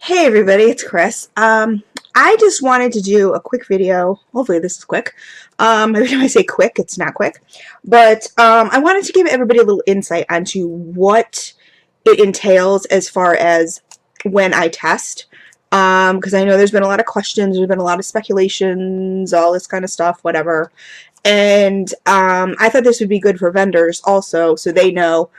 Hey everybody, it's Chris. I just wanted to do a quick video. Hopefully this is quick. Every time I say quick, it's not quick. But I wanted to give everybody a little insight onto what it entails as far as when I test. Because I know there's been a lot of questions, there's been a lot of speculations, all this kind of stuff, whatever. And I thought this would be good for vendors also, so they know.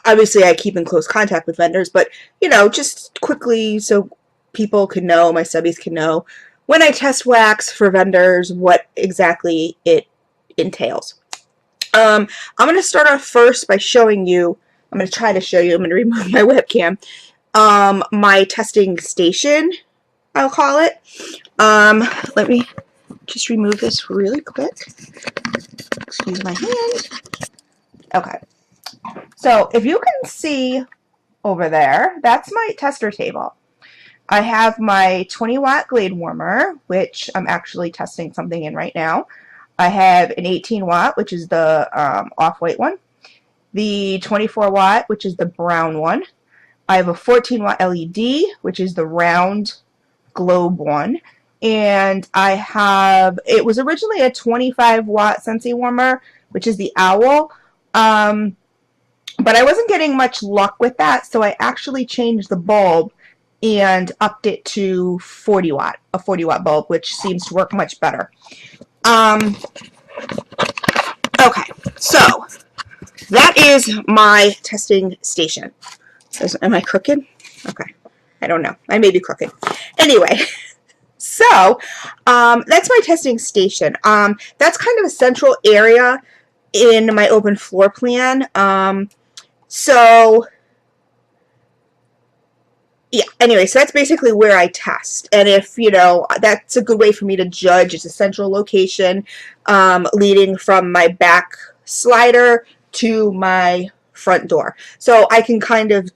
Obviously I keep in close contact with vendors, but you know, just quickly so people can know, my subbies can know, when I test wax for vendors, what exactly it entails. I'm going to start off first by showing you, I'm going to try to show you, I'm going to remove my webcam, my testing station, I'll call it. Let me just remove this really quick. Excuse my hand. Okay. So if you can see over there, that's my tester table. I have my 20 watt glade warmer, which I'm actually testing something in right now. I have an 18 watt, which is the off-white one. The 24 watt, which is the brown one. I have a 14 watt LED, which is the round globe one. And I have, it was originally a 25 watt Sensi warmer, which is the owl. But I wasn't getting much luck with that, so I actually changed the bulb and upped it to 40 watt, a 40 watt bulb, which seems to work much better. Okay, so that is my testing station. Am I crooked? Okay, I don't know. I may be crooked. Anyway, so that's my testing station. That's kind of a central area in my open floor plan. So, yeah, anyway, so that's basically where I test. And if, you know, that's a good way for me to judge. It's a central location leading from my back slider to my front door. So I can kind of,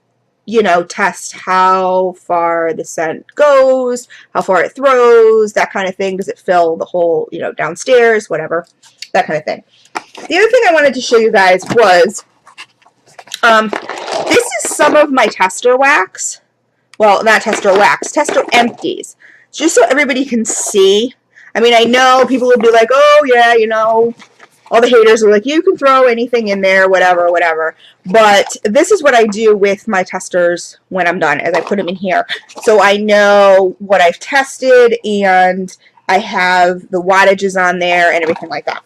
you know, test how far the scent goes, how far it throws, that kind of thing. Does it fill the whole, you know, downstairs, whatever, that kind of thing. The other thing I wanted to show you guys was this is some of my tester wax. Well, not tester wax, tester empties. Just so everybody can see. I mean, I know people would be like, oh, yeah, you know, all the haters are like, you can throw anything in there, whatever, whatever. But this is what I do with my testers when I'm done, as I put them in here. So I know what I've tested, and I have the wattages on there and everything like that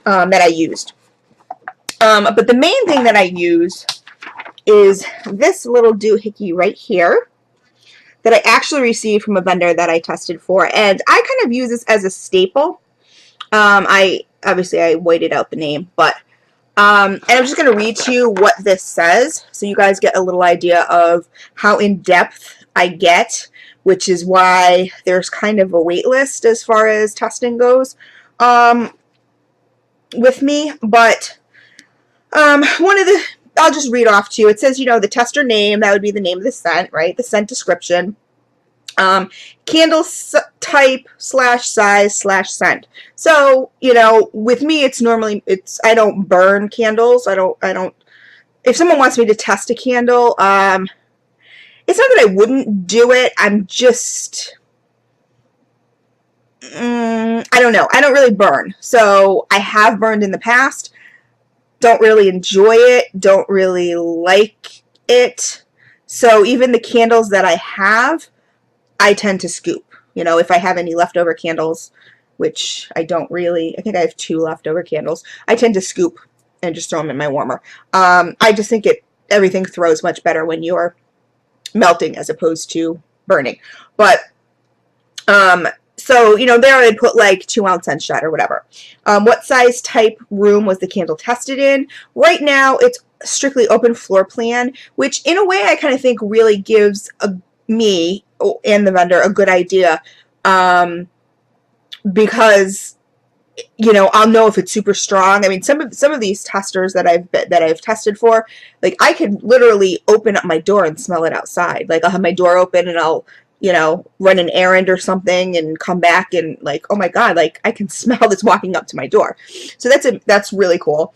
that I used. But the main thing that I use is this little doohickey right here that I actually received from a vendor that I tested for, and I kind of use this as a staple. Obviously I whited out the name, but and I'm just going to read to you what this says so you guys get a little idea of how in-depth I get, which is why there's kind of a wait list as far as testing goes with me. But I'll just read off to you. It says, you know, the tester name, that would be the name of the scent, right? The scent description. Candle type / size / scent. So, you know, with me, it's normally, I don't burn candles. I don't, if someone wants me to test a candle, it's not that I wouldn't do it. I'm just, I don't know. I don't really burn. So I have burned in the past. Don't really enjoy it, don't really like it. So even the candles that I have, I tend to scoop. You know, if I have any leftover candles, which I don't really, I think I have 2 leftover candles, I tend to scoop and just throw them in my warmer. I just think everything throws much better when you're melting as opposed to burning. But so, you know, there I'd put like 2 ounce scent shot or whatever. What size type room was the candle tested in? Right now, it's strictly open floor plan, which in a way I kind of think really gives me and the vendor a good idea, because, you know, I'll know if it's super strong. I mean, some of these testers that I've tested for, like I could literally open up my door and smell it outside. Like I'll have my door open and I'll, you know, run an errand or something and come back and like, oh my God, like I can smell this walking up to my door. So that's really cool.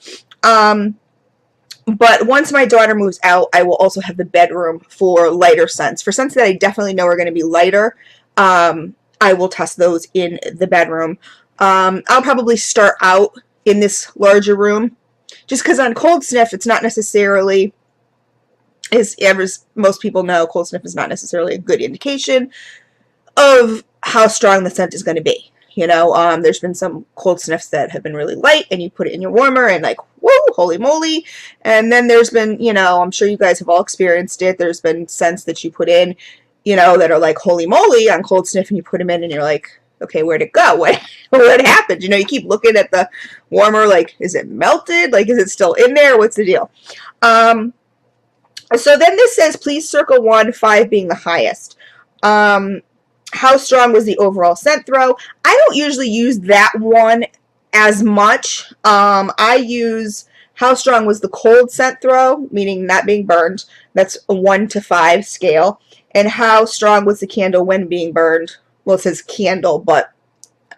But once my daughter moves out, I will also have the bedroom for lighter scents. For scents that I definitely know are going to be lighter, I will test those in the bedroom. I'll probably start out in this larger room, just because on cold sniff, it's not necessarily, as most people know, cold sniff is not necessarily a good indication of how strong the scent is going to be. You know, there's been some cold sniffs that have been really light, and you put it in your warmer, and like, whoa, holy moly. And then there's been, you know, I'm sure you guys have all experienced it. There's been scents that you put in, you know, that are like, holy moly, on cold sniff, and you put them in, and you're like, okay, where'd it go? What happened? You know, you keep looking at the warmer, like, is it melted? Like, is it still in there? What's the deal? So then this says, please circle 1, 5 being the highest. How strong was the overall scent throw? I don't usually use that one as much. I use how strong was the cold scent throw, meaning not being burned. That's a 1 to 5 scale. And how strong was the candle when being burned? Well, it says candle, but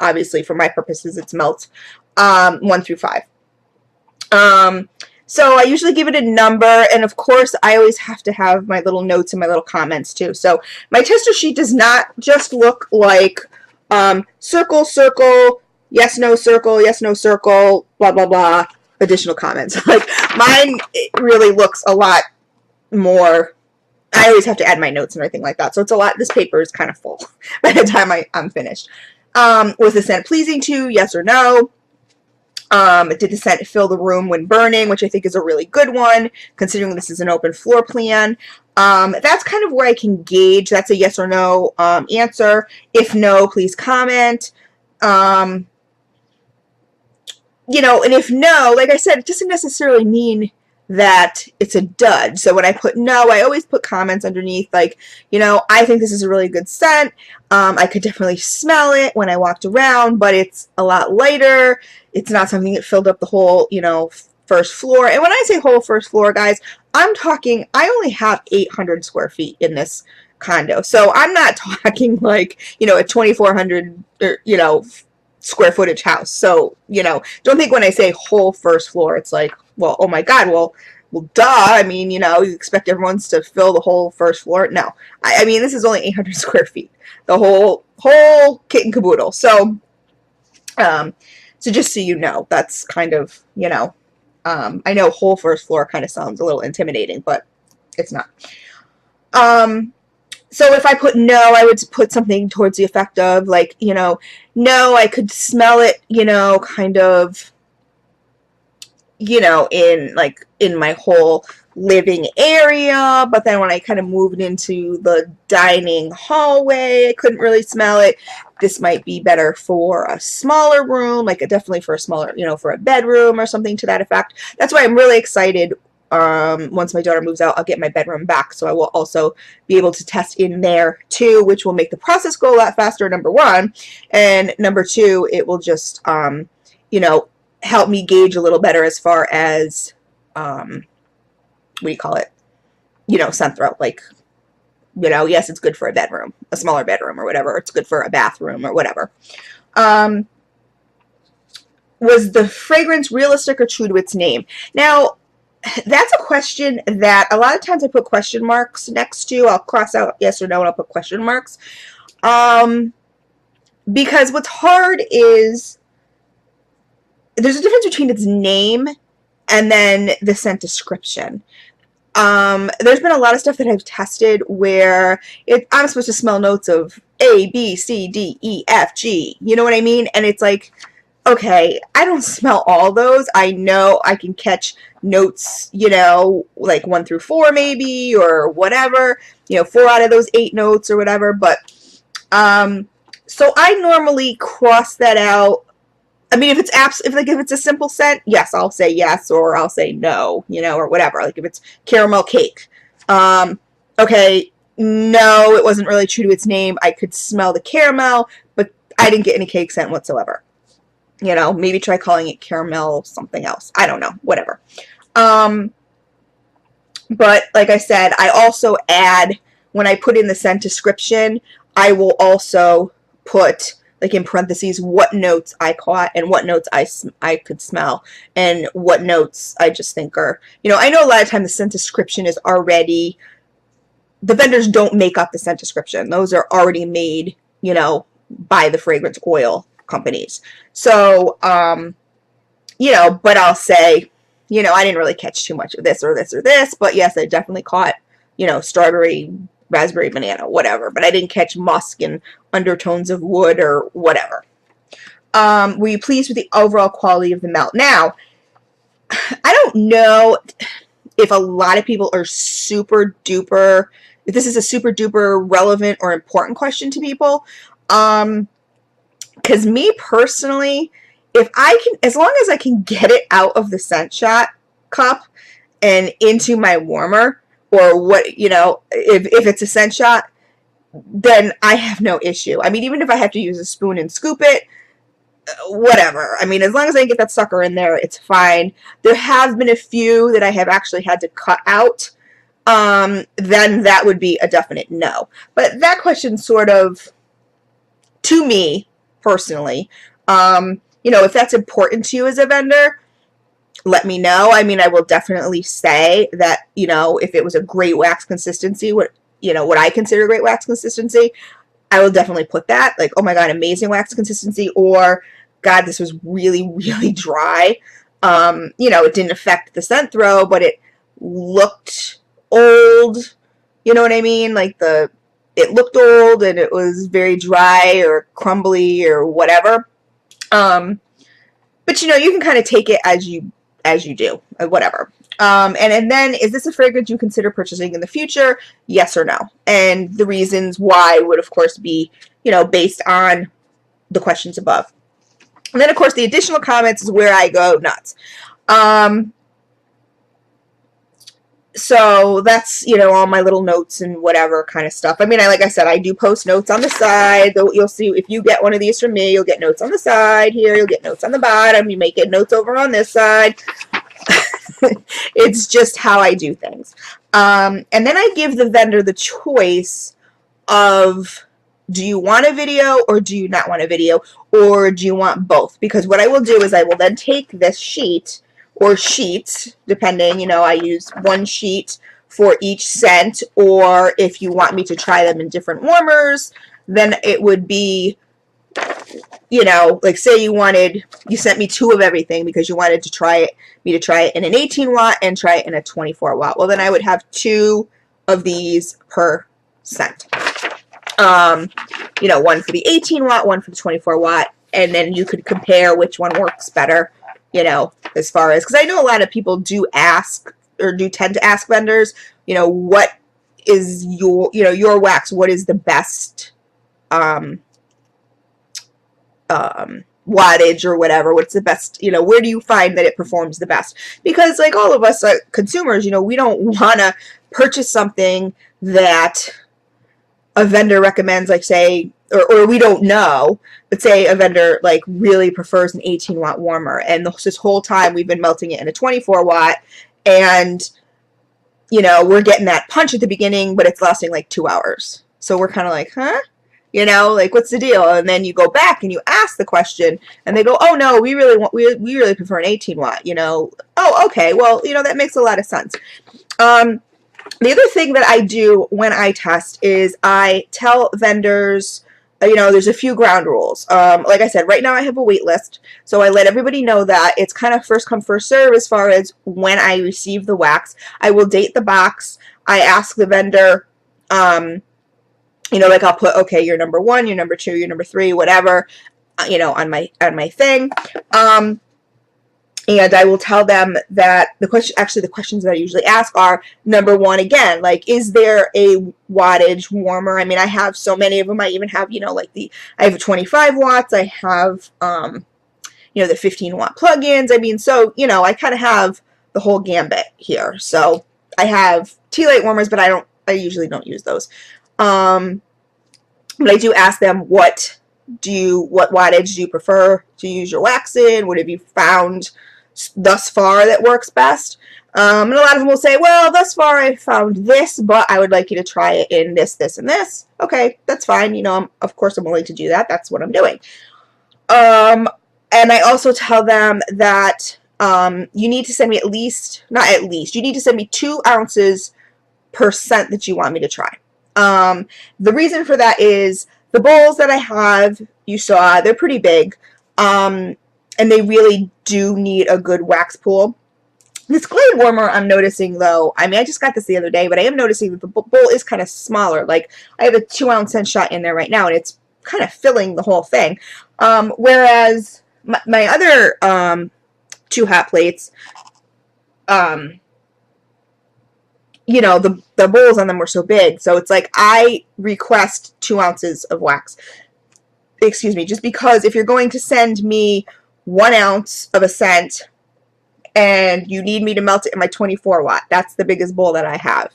obviously for my purposes it's melt. 1 through 5. So I usually give it a number, and of course I always have to have my little notes and my little comments too. So my tester sheet does not just look like circle, circle, yes, no, circle, blah, blah, blah, additional comments. Like mine, it really looks a lot more. I always have to add my notes and everything like that. So it's a lot. This paper is kind of full by the time I'm finished. Was the scent pleasing to you? Yes or no? Did the scent fill the room when burning, which I think is a really good one, considering this is an open floor plan. That's kind of where I can gauge. That's a yes or no answer. If no, please comment. You know, and if no, like I said, it doesn't necessarily mean that it's a dud. So when I put no, I always put comments underneath, like, you know, I think this is a really good scent. I could definitely smell it when I walked around, but it's a lot lighter. It's not something that filled up the whole, you know, first floor. And when I say whole first floor, guys, I'm talking, I only have 800 square feet in this condo. So I'm not talking like, you know, a 2,400, you know, square footage house. So, you know, don't think when I say whole first floor, it's like, well, oh my God, well, duh. I mean, you know, you expect everyone's to fill the whole first floor. No, I mean, this is only 800 square feet, the whole kit and caboodle. So, so just so you know, that's kind of, you know, I know whole first floor kind of sounds a little intimidating, but it's not. So if I put no, I would put something towards the effect of like, you know, no, I could smell it, you know, kind of, you know, in my whole living area, but then when I kind of moved into the dining hallway, I couldn't really smell it. This might be better for a smaller room, like definitely for a smaller, you know, for a bedroom or something to that effect. That's why I'm really excited. Once my daughter moves out, I'll get my bedroom back, so I will also be able to test in there too, which will make the process go a lot faster, number one, and number two, it will just, you know, help me gauge a little better as far as, what do you call it, you know, scent throw, like, you know, yes, it's good for a bedroom, a smaller bedroom or whatever, it's good for a bathroom or whatever. Was the fragrance realistic or true to its name? Now, that's a question that a lot of times I put question marks next to. I'll cross out yes or no and I'll put question marks. Because what's hard is there's a difference between its name and then the scent description. There's been a lot of stuff that I've tested where I'm supposed to smell notes of A, B, C, D, E, F, G. You know what I mean? And it's like, okay, I don't smell all those. I know I can catch notes, you know, like 1 through 4 maybe, or whatever, you know, 4 out of those 8 notes or whatever. But, so I normally cross that out. I mean, if it's a simple scent, yes, I'll say yes, or I'll say no, you know, or whatever. Like if it's caramel cake, okay, no, it wasn't really true to its name. I could smell the caramel, but I didn't get any cake scent whatsoever. You know, maybe try calling it caramel something else. I don't know, whatever. But like I said, I also add, when I put in the scent description, I will also put like in parentheses, what notes I caught and what notes I could smell and what notes I just think are, I know a lot of time the scent description is already, the vendors don't make up the scent description. Those are already made, by the fragrance oil companies. So, but I'll say, I didn't really catch too much of this or this or this, but yes, I definitely caught, strawberry, raspberry, banana, whatever, but I didn't catch musk and undertones of wood or whatever. Were you pleased with the overall quality of the melt? Now, I don't know if a lot of people are super duper, if this is a super duper relevant or important question to people. Because me personally, if I can, as long as I can get it out of the scent shot cup and into my warmer, or what, if it's a scent shot, then I have no issue. I mean, even if I have to use a spoon and scoop it, whatever. I mean, as long as I can get that sucker in there, it's fine. There have been a few that I have actually had to cut out. Then that would be a definite no. But that question sort of, to me personally, if that's important to you as a vendor, let me know. I mean, I will definitely say that, if it was a great wax consistency, what I consider great wax consistency, I will definitely put that, like, oh my God, amazing wax consistency, or God, this was really, really dry. It didn't affect the scent throw, but it looked old. You know what I mean? Like it looked old and it was very dry or crumbly or whatever. But you can kind of take it as you do, whatever. And then, is this a fragrance you consider purchasing in the future? Yes or no? And the reasons why would, of course, be, based on the questions above. And then, of course, the additional comments is where I go nuts. So that's, all my little notes and whatever kind of stuff. I mean, like I said, I do post notes on the side. You'll see, if you get one of these from me, you'll get notes on the side here. You'll get notes on the bottom. You may get notes over on this side. It's just how I do things. And then I give the vendor the choice of, do you want a video or do you not want a video, or do you want both? Because what I will do is I will then take this sheet or sheets, depending, I use one sheet for each scent, or if you want me to try them in different warmers, then it would be, like say you sent me 2 of everything because you wanted me to try it in an 18 watt and try it in a 24 watt. Well, then I would have 2 of these per scent. One for the 18 watt, one for the 24 watt, and then you could compare which one works better, as far as, because I know a lot of people do ask, or do tend to ask vendors, what is your wax, what is the best, wattage or whatever, what's the best, where do you find that it performs the best? Because like all of us consumers, we don't want to purchase something that a vendor recommends, like say, or we don't know, but say a vendor like really prefers an 18 watt warmer, and this whole time we've been melting it in a 24 watt, and we're getting that punch at the beginning, but it's lasting like 2 hours. So we're kind of like, huh? Like, what's the deal? And then you go back and you ask the question, and they go, oh no, we really prefer an 18 watt, Oh, okay, well, that makes a lot of sense. The other thing that I do when I test is I tell vendors, there's a few ground rules. Like I said, right now I have a wait list, so I let everybody know that it's kind of first come, first serve as far as when I receive the wax. I will date the box. I ask the vendor, like I'll put, okay, you're number 1, you're number 2, you're number 3, whatever, on my thing. And I will tell them that the questions that I usually ask are, number 1, again, like, is there a wattage warmer? I mean, I have so many of them. I even have, I have 25 watts. I have, the 15 watt plugins. I mean, so, I kind of have the whole gambit here. So I have tea light warmers, but I usually don't use those. But I do ask them, what wattage do you prefer to use your wax in? What have you found thus far that works best? And a lot of them will say, well, thus far I found this, but I would like you to try it in this, this, and this. Okay, that's fine. You know, of course I'm willing to do that. That's what I'm doing. And I also tell them that you need to send me you need to send me 2 ounces per scent that you want me to try. The reason for that is the bowls that I have, you saw, they're pretty big, and they really do need a good wax pool. This Glade warmer, I'm noticing, though, I mean, I just got this the other day, but I am noticing that the bowl is kind of smaller. Like, I have a 2-ounce scent shot in there right now, and it's kind of filling the whole thing. Whereas my other 2 hot plates, you know, the bowls on them were so big, so it's like I request 2 ounces of wax. Excuse me, just because if you're going to send me 1 ounce of a scent and you need me to melt it in my 24 watt, that's the biggest bowl that I have.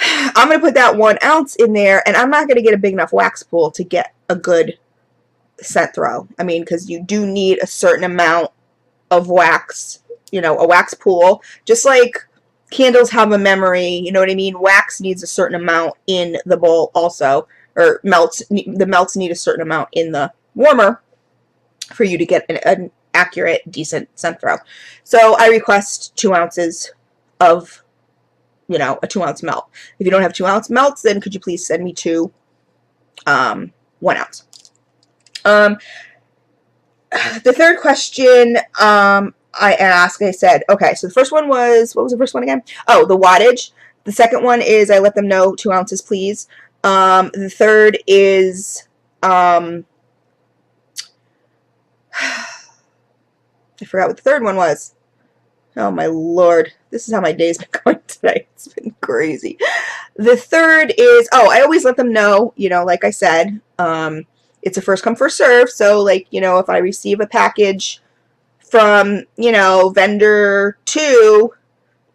I'm going to put that 1 ounce in there, and I'm not going to get a big enough wax pool to get a good scent throw. I mean, because you do need a certain amount of wax, you know, a wax pool. Just like candles have a memory, you know what I mean? Wax needs a certain amount in the bowl also, or the melts need a certain amount in the warmer for you to get an accurate, decent scent throw. So I request 2 ounces of, you know, a 2-ounce melt. If you don't have 2-ounce melts, then could you please send me 2 1 ounce. The third question I asked, I said, okay, so the first one was, what was the first one again? Oh, the wattage. The second one is I let them know 2 ounces, please. The third is, I forgot what the third one was. Oh my lord, this is how my day's been going today. It's been crazy. The third is, oh, I always let them know, you know, like I said, it's a first come first serve. So, like, you know, if I receive a package from, you know, vendor 2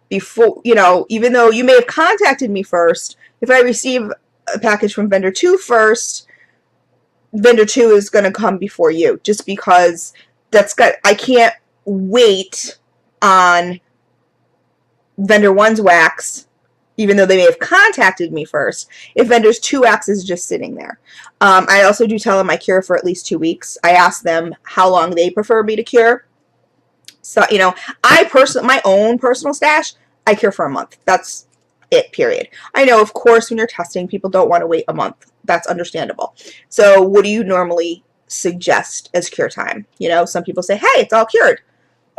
before, you know, even though you may have contacted me first, if I receive a package from vendor 2 first, vendor 2 is going to come before you, just because I can't wait on vendor 1's wax, even though they may have contacted me first, if vendor's 2 wax is just sitting there. I also do tell them I cure for at least 2 weeks. I ask them how long they prefer me to cure. So, you know, my own personal stash, I cure for a month. That's it, period. I know, of course, when you're testing, people don't want to wait a month. That's understandable. So what do you normally suggest as cure time? You know, some people say, hey, it's all cured.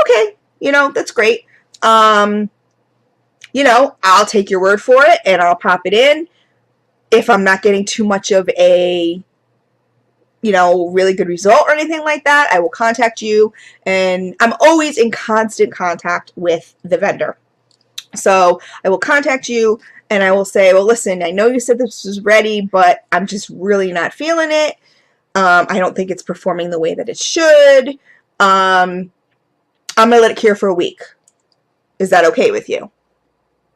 Okay, you know, that's great. You know, I'll take your word for it, and I'll pop it in. If I'm not getting too much of a, you know, really good result or anything like that, I will contact you, and I'm always in constant contact with the vendor. So I will contact you, and I will say, well, listen, I know you said this was ready, but I'm just really not feeling it. I don't think it's performing the way that it should. I'm going to let it cure for a week. Is that okay with you?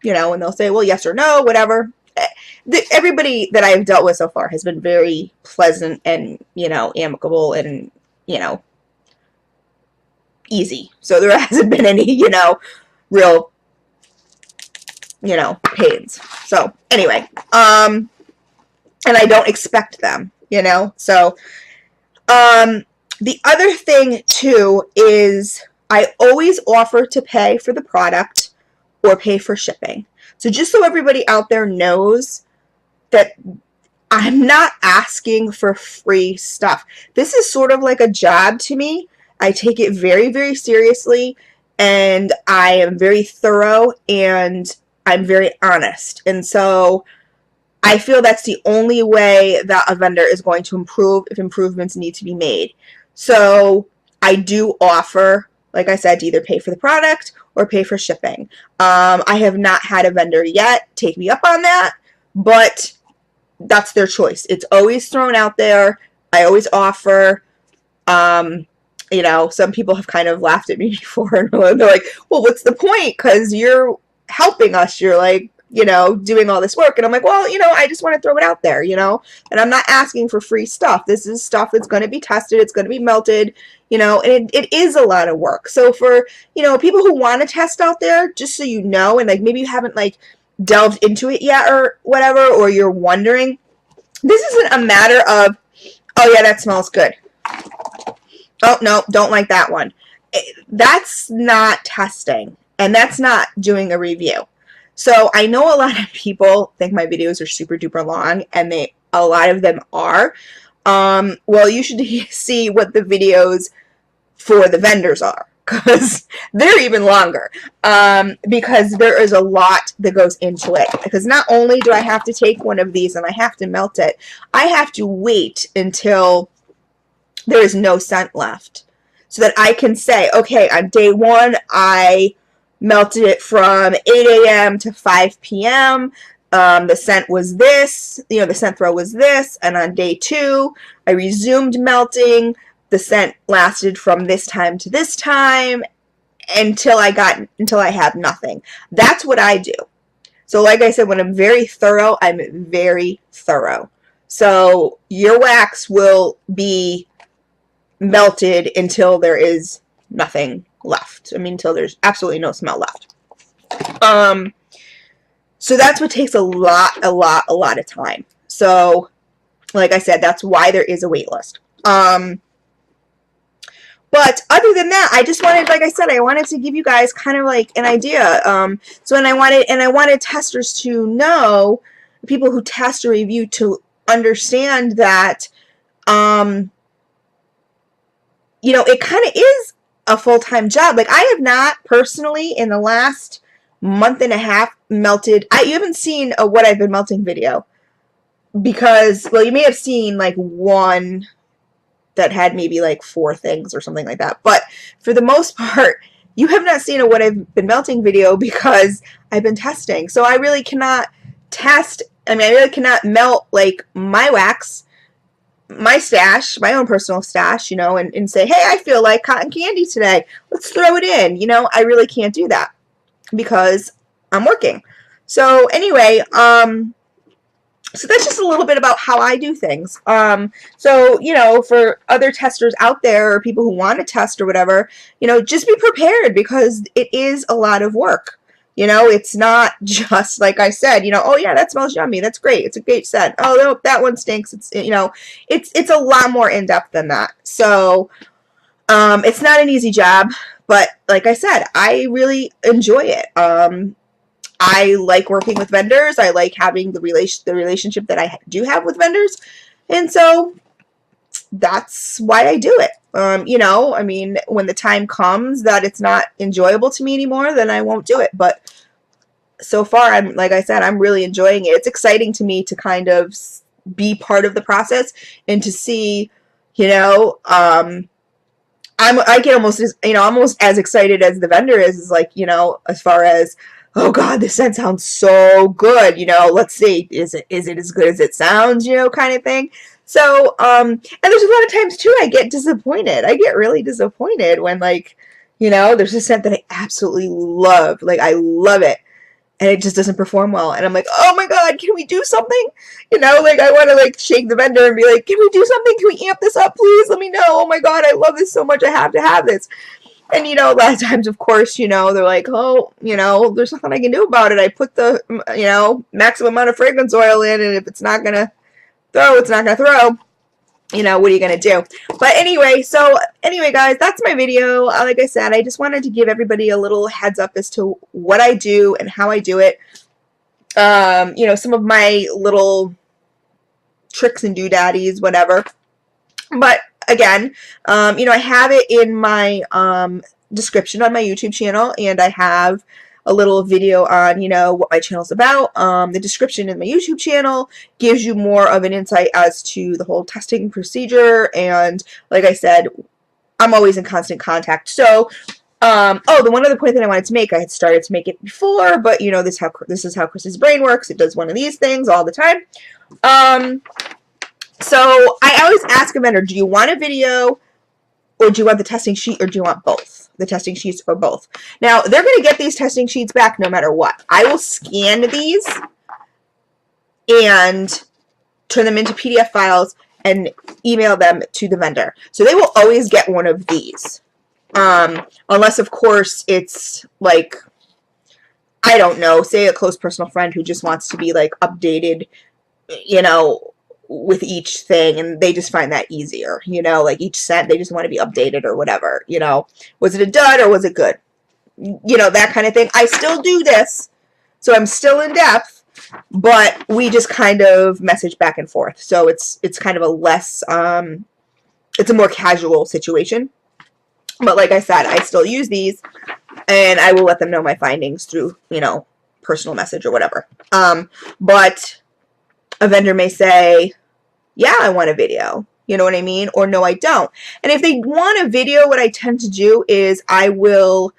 You know, and they'll say, well, yes or no, whatever. Everybody that I've dealt with so far has been very pleasant and, you know, amicable and, you know, easy. So there hasn't been any, you know, real, you know, pains. So anyway, and I don't expect them, you know. So the other thing too is I always offer to pay for the product or pay for shipping. So just so everybody out there knows that I'm not asking for free stuff. This is sort of like a job to me. I take it very, very seriously, and I am very thorough, and I'm very honest. And so I feel that's the only way that a vendor is going to improve if improvements need to be made. So I do offer, like I said, to either pay for the product or pay for shipping. I have not had a vendor yet take me up on that, but that's their choice. It's always thrown out there. I always offer. You know, some people have kind of laughed at me before, and they're like, well, what's the point? Because you're helping us. You're like, you know, doing all this work. And I'm like, well, you know, I just want to throw it out there, you know, and I'm not asking for free stuff. This is stuff that's going to be tested. It's going to be melted. you know, and it is a lot of work. So for, you know, people who want to test out there, just so you know, and like maybe you haven't like delved into it yet or whatever, or you're wondering, this isn't a matter of, oh yeah, that smells good. Oh no, don't like that one. That's not testing, and that's not doing a review. So I know a lot of people think my videos are super duper long, and a lot of them are. Well, you should see what the videos for the vendors are, because they're even longer, because there is a lot that goes into it. Because not only do I have to take one of these and I have to melt it, I have to wait until there is no scent left, so that I can say, okay, on day 1, I melted it from 8 a.m. to 5 p.m. The scent was this, you know, the scent throw was this, and on day 2, I resumed melting. The scent lasted from this time to this time until I have nothing. That's what I do. So like I said, when I'm very thorough, I'm very thorough. So your wax will be melted until there is nothing left. I mean, until there's absolutely no smell left. So that's what takes a lot of time. So like I said, that's why there is a wait list. But other than that, I just wanted, like I said, I wanted to give you guys kind of like an idea. I wanted testers to know, people who test or review, to understand that, you know, it kind of is a full-time job. Like, I have not personally in the last month and a half melted. You haven't seen a what I've been melting video, because, well, you may have seen like one that had maybe like 4 things or something like that. But for the most part, you have not seen a what I've been melting video, because I've been testing. So I really cannot test. I mean, I really cannot melt like my wax, my stash, my own personal stash, you know, and say, hey, I feel like cotton candy today, let's throw it in. You know, I really can't do that because I'm working. So anyway, so that's just a little bit about how I do things. So, you know, for other testers out there, or people who want to test or whatever, you know, just be prepared, because it is a lot of work. You know, it's not just like I said, you know, oh yeah, that smells yummy, that's great, it's a great scent. Oh no, that one stinks. It's, you know, it's a lot more in depth than that. So, it's not an easy job, but like I said, I really enjoy it. I like working with vendors. I like having the relationship that I do have with vendors. And so that's why I do it. You know, I mean, when the time comes that it's not enjoyable to me anymore, then I won't do it. But so far, like I said, I'm really enjoying it. It's exciting to me to kind of be part of the process and to see, you know, I get almost, you know, almost as excited as the vendor is like, you know, as far as, oh God, this scent sounds so good, you know, let's see, is it as good as it sounds, you know, kind of thing. So, and there's a lot of times too, I get disappointed. I get really disappointed when, like, you know, there's a scent that I absolutely love, like, I love it, and it just doesn't perform well, and I'm like, oh my God, can we do something? You know, like, I want to, like, shake the vendor and be like, can we do something? Can we amp this up, please? Let me know. Oh my God, I love this so much, I have to have this. And, you know, a lot of times, of course, you know, they're like, oh, you know, there's nothing I can do about it. I put the, you know, maximum amount of fragrance oil in, and if it's not going to throw, it's not going to throw. You know, what are you going to do? But anyway, guys, that's my video. Like I said, I just wanted to give everybody a little heads up as to what I do and how I do it. You know, some of my little tricks and doodaddies, whatever. But again, you know, I have it in my description on my YouTube channel, and I have a little video on, you know, what my channel's about. The description in my YouTube channel gives you more of an insight as to the whole testing procedure, and like I said, I'm always in constant contact. So, oh, the one other point that I wanted to make, I had started to make it before, but you know, this is how Chris's brain works. It does one of these things all the time. So I always ask a vendor, do you want a video, or do you want the testing sheet, or do you want both? The testing sheets or both. Now, they're going to get these testing sheets back no matter what. I will scan these and turn them into PDF files and email them to the vendor. So they will always get one of these. Unless, of course, it's like, I don't know, say a close personal friend who just wants to be like updated, you know, with each thing, and they just find that easier, you know, like each scent, they just want to be updated or whatever, you know. Was it a dud or was it good? You know, that kind of thing. I still do this, so I'm still in depth, but we just kind of message back and forth. So it's kind of a less, it's a more casual situation. But like I said, I still use these, and I will let them know my findings through, you know, personal message or whatever. But a vendor may say, yeah, I want a video. You know what I mean? Or no, I don't. And if they want a video, what I tend to do is I will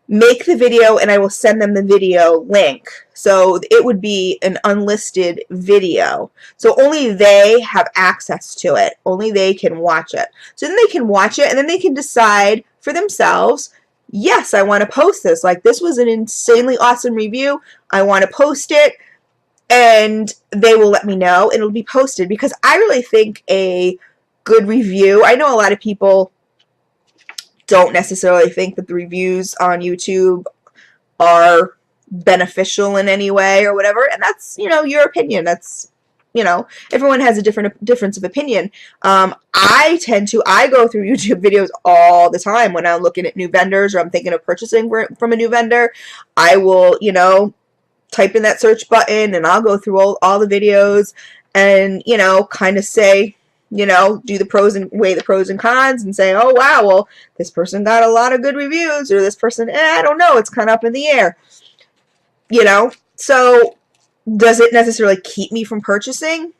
make the video and I will send them the video link. So it would be an unlisted video. So only they have access to it. Only they can watch it. So then they can watch it and then they can decide for themselves, yes, I want to post this. Like, this was an insanely awesome review. I want to post it. And they will let me know and it'll be posted, because I really think a good review, I know a lot of people don't necessarily think that the reviews on YouTube are beneficial in any way or whatever, and that's, you know, your opinion. That's, you know, everyone has a difference of opinion. I go through YouTube videos all the time when I'm looking at new vendors or I'm thinking of purchasing from a new vendor. I will, you know, type in that search button and I'll go through all the videos and, you know, kind of say, you know, weigh the pros and cons and say, oh, wow, well, this person got a lot of good reviews, or this person, I don't know, it's kind of up in the air, you know. So does it necessarily keep me from purchasing?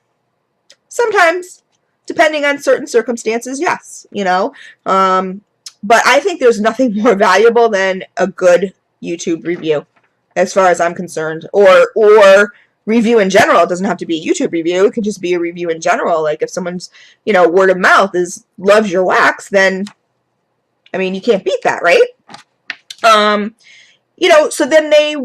Sometimes, depending on certain circumstances, yes, you know. But I think there's nothing more valuable than a good YouTube review, as far as I'm concerned, or review in general. It doesn't have to be a YouTube review. It could just be a review in general. Like if someone's, you know, word of mouth loves your wax, then, I mean, you can't beat that, right? You know, so then they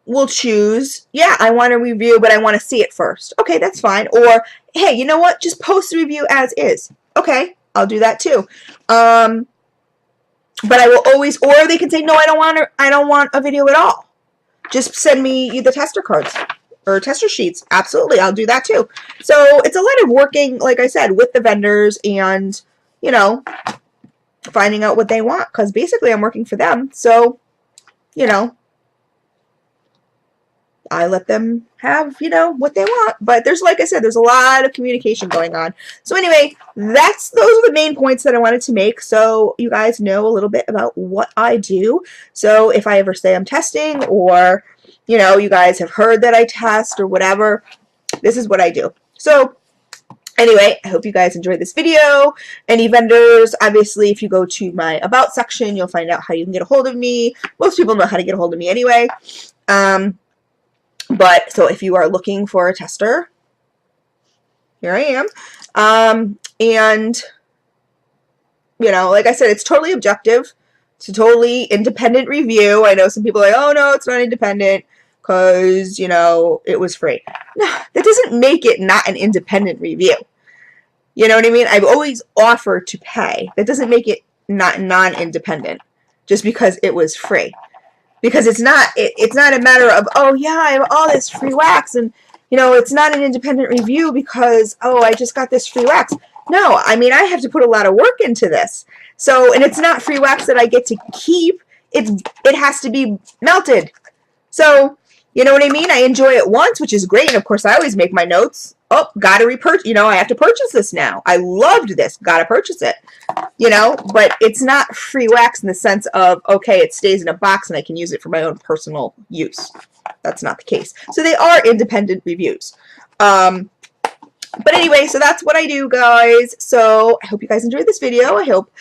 will choose, yeah, I want a review, but I want to see it first. Okay, that's fine. Or, hey, you know what? Just post the review as is. Okay, I'll do that too. But I will always, or they can say, no, I don't want a video at all. Just send me the tester cards or tester sheets. Absolutely, I'll do that too. So it's a lot of working, like I said, with the vendors and, you know, finding out what they want, because basically I'm working for them. So, you know, I let them have, you know, what they want. But there's, like I said, there's a lot of communication going on. So anyway, those are the main points that I wanted to make, so you guys know a little bit about what I do. So if I ever say I'm testing, or, you know, you guys have heard that I test or whatever, this is what I do. So anyway, I hope you guys enjoyed this video. Any vendors, obviously, if you go to my About section, you'll find out how you can get a hold of me. Most people know how to get a hold of me anyway. But, so if you are looking for a tester, here I am. And, you know, like I said, it's totally objective. It's a totally independent review. I know some people are like, oh, no, it's not independent because, you know, it was free. No, that doesn't make it not an independent review. You know what I mean? I've always offered to pay. That doesn't make it not non-independent just because it was free. Because it's not a matter of, oh, yeah, I have all this free wax, and, you know, it's not an independent review because, oh, I just got this free wax. No, I mean, I have to put a lot of work into this. So, and it's not free wax that I get to keep. It has to be melted. So, you know what I mean? I enjoy it once, which is great. And, of course, I always make my notes. Oh, got to repurchase. You know, I have to purchase this now. I loved this. Got to purchase it. You know, but it's not free wax in the sense of, okay, it stays in a box and I can use it for my own personal use. That's not the case. So they are independent reviews. But anyway, so that's what I do, guys. So I hope you guys enjoyed this video. I hope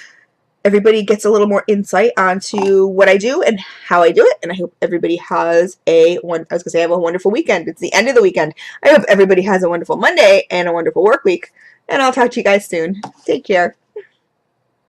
everybody gets a little more insight onto what I do and how I do it. And I hope everybody has have a wonderful weekend. It's the end of the weekend. I hope everybody has a wonderful Monday and a wonderful work week. And I'll talk to you guys soon. Take care.